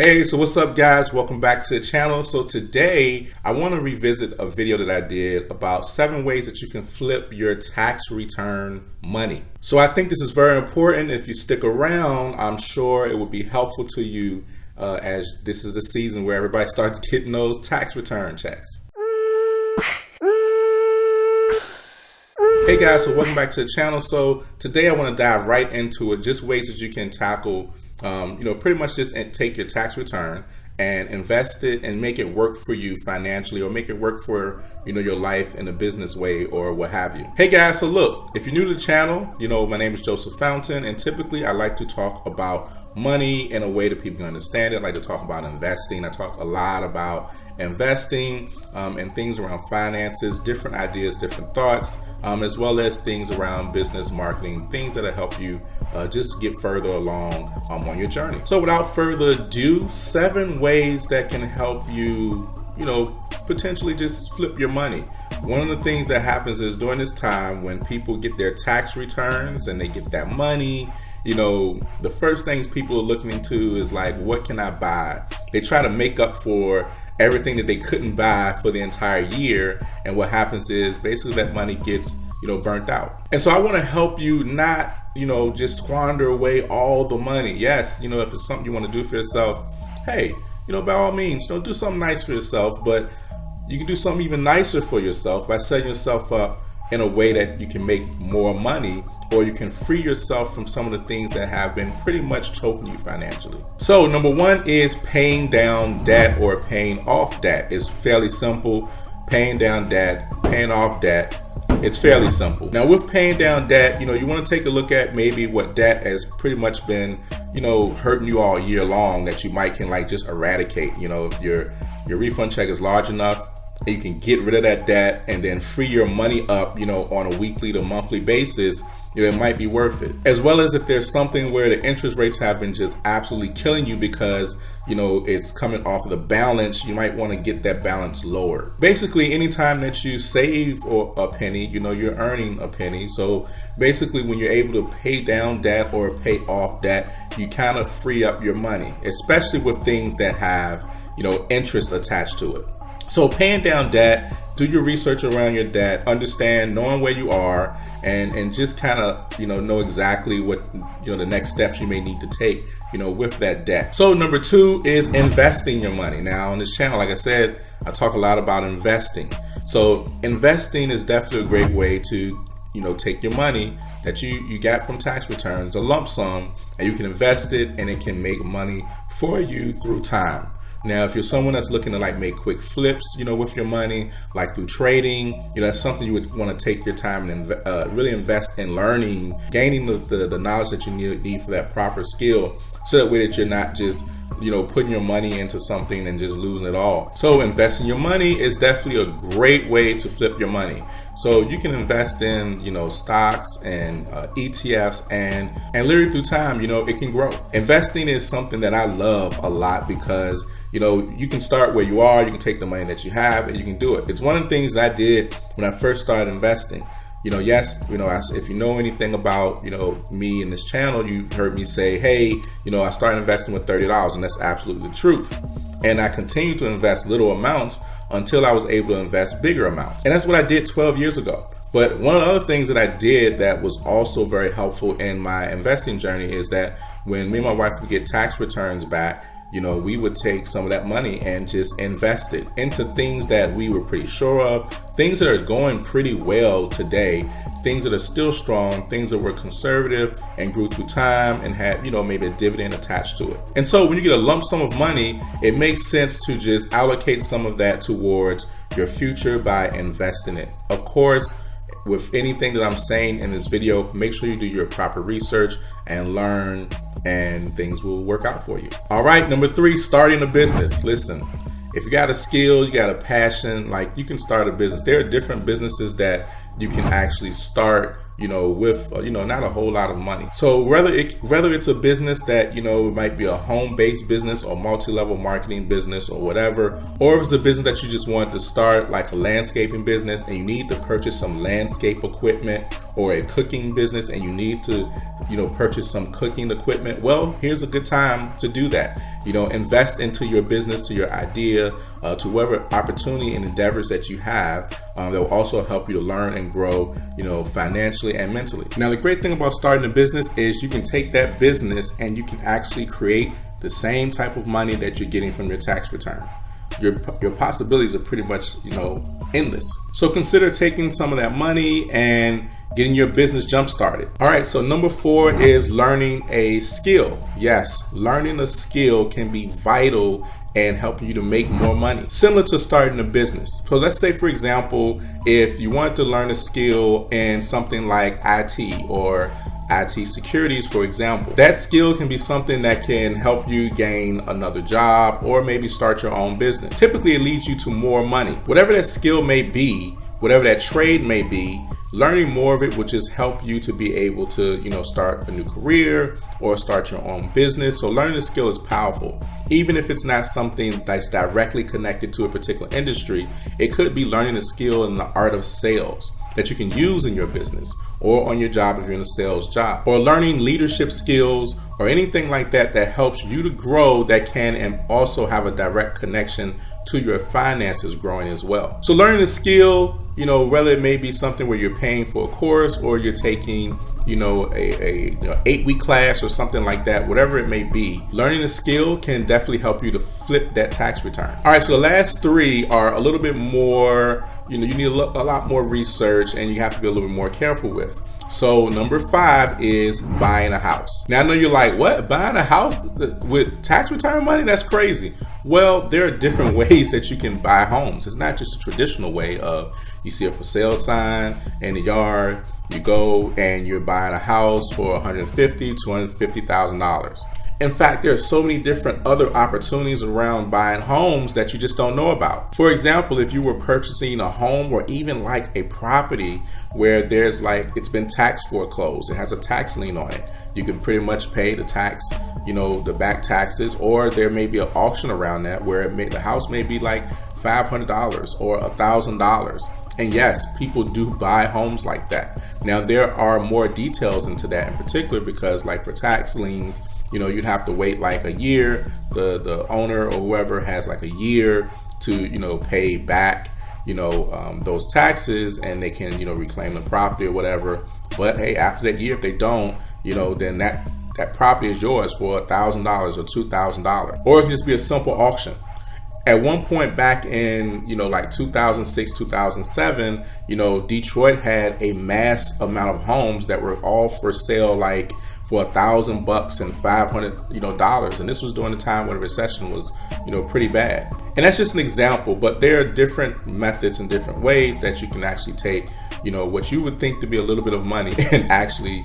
Hey, so what's up guys? Welcome back to the channel. So today I want to revisit a video that I did about 7 ways that you can flip your tax return money. So I think this is very important. If you stick around, I'm sure it will be helpful to you as this is the season where everybody starts getting those tax return checks. Hey guys, so welcome back to the channel. So today I want to dive right into it, just ways that you can tackle pretty much just take your tax return and invest it and make it work for you financially, or make it work for your life in a business way or what have you. Hey guys, so look, if you're new to the channel, my name is Joseph Fountain, and typically I like to talk about money in a way that people can understand it. I like to talk about investing. I talk a lot about investing and things around finances, different ideas, different thoughts, as well as things around business marketing, things that'll help you just get further along on your journey. So without further ado, 7 ways that can help you, potentially just flip your money. One of the things that happens is during this time when people get their tax returns and they get that money, the first things people are looking into is like, what can I buy? They try to make up for everything that they couldn't buy for the entire year, and what happens is basically that money gets burnt out. And so I want to help you not just squander away all the money. Yes, if it's something you want to do for yourself, hey, by all means, do something nice for yourself, but you can do something even nicer for yourself by setting yourself up in a way that you can make more money, or you can free yourself from some of the things that have been pretty much choking you financially. So number 1 is paying down debt or paying off debt. It's fairly simple. Paying down debt, paying off debt, it's fairly simple. Now with paying down debt, you want to take a look at maybe what debt has pretty much been, hurting you all year long that you might can just eradicate. If your refund check is large enough, you can get rid of that debt and then free your money up, on a weekly to monthly basis, it might be worth it. As well as if there's something where the interest rates have been just absolutely killing you because, it's coming off of the balance, you might want to get that balance lower. Basically, anytime that you save a penny, you're earning a penny. So basically, when you're able to pay down debt or pay off debt, you kind of free up your money, especially with things that have, interest attached to it. So paying down debt, do your research around your debt, knowing where you are, and just kind of, know exactly what, the next steps you may need to take, with that debt. So number 2 is investing your money. Now on this channel, like I said, I talk a lot about investing. So investing is definitely a great way to, take your money that you got from tax returns, a lump sum, and you can invest it and it can make money for you through time. Now, if you're someone that's looking to make quick flips, with your money, like through trading, that's something you would want to take your time and really invest in learning, gaining the knowledge that you need for that proper skill, so that way that you're not just, putting your money into something and just losing it all. So investing your money is definitely a great way to flip your money. So you can invest in, stocks and ETFs and literally through time, it can grow. Investing is something that I love a lot because you can start where you are, you can take the money that you have and you can do it. It's one of the things that I did when I first started investing. If you know anything about, me and this channel, you've heard me say, hey, I started investing with $30, and that's absolutely the truth. And I continued to invest little amounts until I was able to invest bigger amounts. And that's what I did 12 years ago. But one of the other things that I did that was also very helpful in my investing journey is that when me and my wife would get tax returns back, we would take some of that money and just invest it into things that we were pretty sure of, things that are going pretty well today, things that are still strong, things that were conservative and grew through time and had, maybe a dividend attached to it. And so when you get a lump sum of money, it makes sense to just allocate some of that towards your future by investing it. Of course, with anything that I'm saying in this video, make sure you do your proper research and learn, and things will work out for you. All right, number 3, starting a business. Listen, if you got a skill, you got a passion, you can start a business. There are different businesses that you can actually start, with, not a whole lot of money. So whether it's a business that, it might be a home-based business or multi-level marketing business or whatever, or if it's a business that you just want to start, like a landscaping business, and you need to purchase some landscape equipment or a cooking business and you need to, purchase some cooking equipment, well, here's a good time to do that. Invest into your business, to your idea, to whatever opportunity and endeavors that you have that will also help you to learn and grow, financially and mentally. Now, the great thing about starting a business is you can take that business and you can actually create the same type of money that you're getting from your tax return. Your possibilities are pretty much, endless. So consider taking some of that money and getting your business jump started. All right, so number 4 is learning a skill. Yes, learning a skill can be vital and helping you to make more money, similar to starting a business. So let's say, for example, if you want to learn a skill in something like IT or IT securities, for example, that skill can be something that can help you gain another job or maybe start your own business. Typically, it leads you to more money. Whatever that skill may be, whatever that trade may be, learning more of it will just help you to be able to, start a new career or start your own business. So learning a skill is powerful. Even if it's not something that's directly connected to a particular industry, it could be learning a skill in the art of sales that you can use in your business or on your job if you're in a sales job, or learning leadership skills or anything like that that helps you to grow, that can and also have a direct connection to your finances growing as well. So learning a skill, whether it may be something where you're paying for a course or you're taking a 8-week class or something like that, whatever it may be, learning a skill can definitely help you to flip that tax return. All right, so the last 3 are a little bit more, you need a lot more research and you have to be a little bit more careful with. So number 5 is buying a house. Now I know you're like, what? Buying a house with tax return money? That's crazy. Well, there are different ways that you can buy homes. It's not just a traditional way of you see a for sale sign in the yard, you go and you're buying a house for $150,000, $250,000. In fact, there are so many different other opportunities around buying homes that you just don't know about. For example, if you were purchasing a home or even like a property where there's it's been tax foreclosed, it has a tax lien on it, you can pretty much pay the tax, the back taxes, or there may be an auction around that where the house may be like $500 or $1,000. And yes, people do buy homes like that. Now, there are more details into that in particular because for tax liens, you'd have to wait a year. The owner or whoever has a year to, pay back, those taxes, and they can, reclaim the property or whatever. But hey, after that year, if they don't, then that property is yours for $1,000 or $2,000. Or it can just be a simple auction. At one point back in, 2006, 2007, Detroit had a mass amount of homes that were all for sale, for $1,000 and $500, and this was during the time when the recession was, pretty bad. And that's just an example, but there are different methods and different ways that you can actually take, what you would think to be a little bit of money and actually,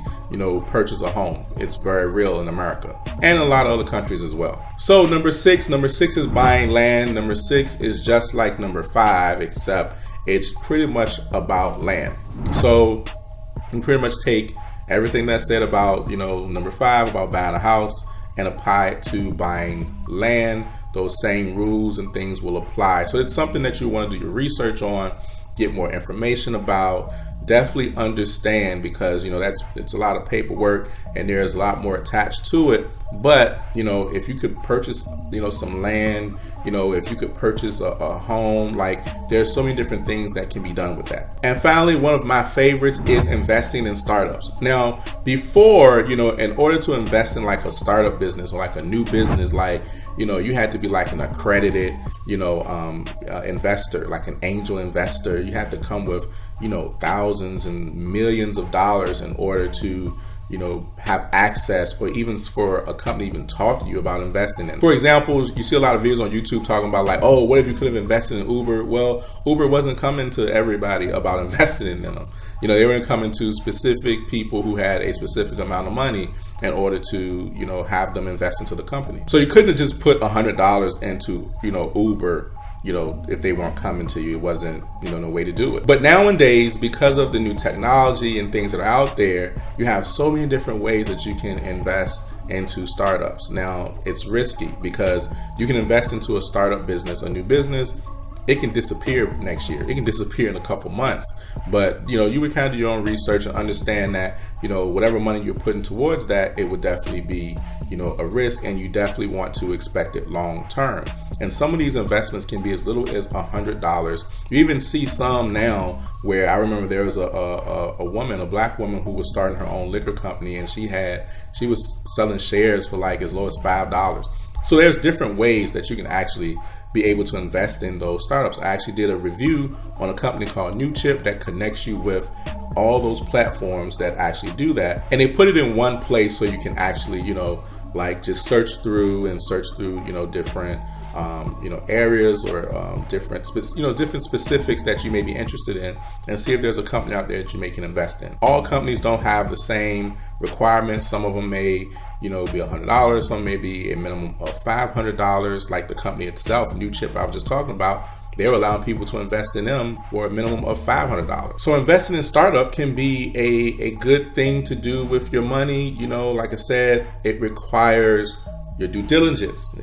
purchase a home. It's very real in America and a lot of other countries as well. So number 6 is buying land. Number 6 is just like number 5, except it's pretty much about land. So you can pretty much take everything that's said about, number 5, about buying a house, and apply it to buying land. Those same rules and things will apply. So it's something that you want to do your research on, get more information about, definitely understand, because it's a lot of paperwork and there's a lot more attached to it. But if you could purchase some land, if you could purchase a home, there's so many different things that can be done with that. And finally, one of my favorites is investing in startups. Now, before, in order to invest in a startup business or a new business, you had to be an accredited, investor, an angel investor. You had to come with, thousands and millions of dollars in order to, have access, or even for a company even talk to you about investing in. For example, you see a lot of videos on YouTube talking about what if you could have invested in Uber? Well, Uber wasn't coming to everybody about investing in them. They were coming to specific people who had a specific amount of money in order to, have them invest into the company. So you couldn't have just put $100 into, Uber, if they weren't coming to you. It wasn't, no way to do it. But nowadays, because of the new technology and things that are out there, you have so many different ways that you can invest into startups. Now, it's risky because you can invest into a startup business, a new business, it can disappear next year. It can disappear in a couple months. But you would kind of do your own research and understand that whatever money you're putting towards that, it would definitely be a risk, and you definitely want to expect it long term. And some of these investments can be as little as $100. You even see some now where I remember there was a woman, a black woman, who was starting her own liquor company, and she was selling shares for like as low as $5. So there's different ways that you can actually be able to invest in those startups. I actually did a review on a company called New Chip that connects you with all those platforms that actually do that. And they put it in one place so you can actually, like just search through different areas or different specifics that you may be interested in, and see if there's a company out there that you may can invest in. All companies don't have the same requirements. Some of them may be $100, some may be a minimum of $500. Like the company itself, New Chip, I was just talking about, they're allowing people to invest in them for a minimum of $500. So investing in startup can be a good thing to do with your money. Like I said, it requires your due diligence.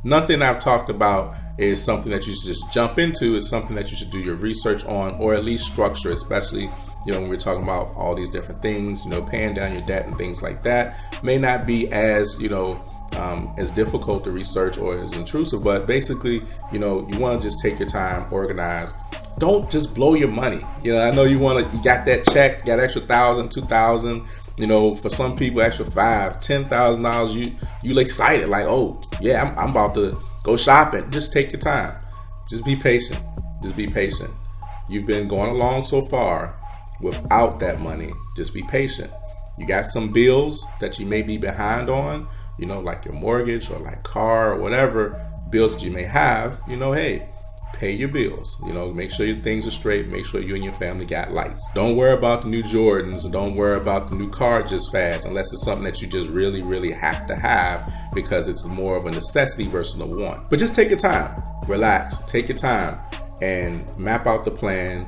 Nothing I've talked about is something that you should just jump into. It's something that you should do your research on, or at least structure, especially when we're talking about all these different things, paying down your debt and things like that may not be as difficult to research or as intrusive. But basically, you want to just take your time, organize. Don't just blow your money. I know you got that check, got extra $1,000, $2,000. For some people, extra $5,000, $10,000. You excited, like, oh yeah, I'm about to go shopping. Just take your time. Just be patient. You've been going along so far without that money. Just be patient. You got some bills that you may be behind on, like your mortgage or like car or whatever bills that you may have. Hey, pay your bills. Make sure your things are straight. Make sure you and your family got lights. Don't worry about the new Jordans, and don't worry about the new car just fast, unless it's something that you just really, really have to have because it's more of a necessity versus a want. But just take your time, relax, take your time, and map out the plan.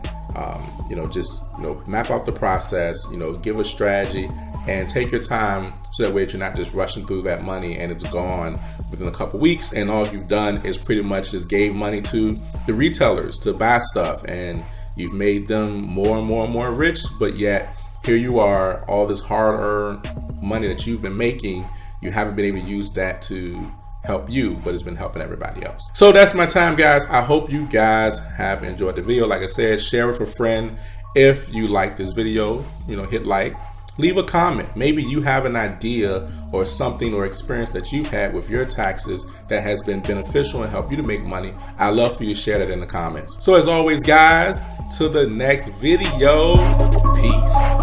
Map out the process. Give a strategy, and take your time so that way you're not just rushing through that money and it's gone within a couple weeks, and all you've done is pretty much just gave money to the retailers to buy stuff, and you've made them more and more and more rich. But yet here you are, all this hard-earned money that you've been making, you haven't been able to use that to help you, but it's been helping everybody else. So that's my time, guys. I hope you guys have enjoyed the video. Like I said, share with a friend. If you like this video, hit like. Leave a comment. Maybe you have an idea or something or experience that you've had with your taxes that has been beneficial and help you to make money. I'd love for you to share that in the comments. So as always, guys, to the next video. Peace.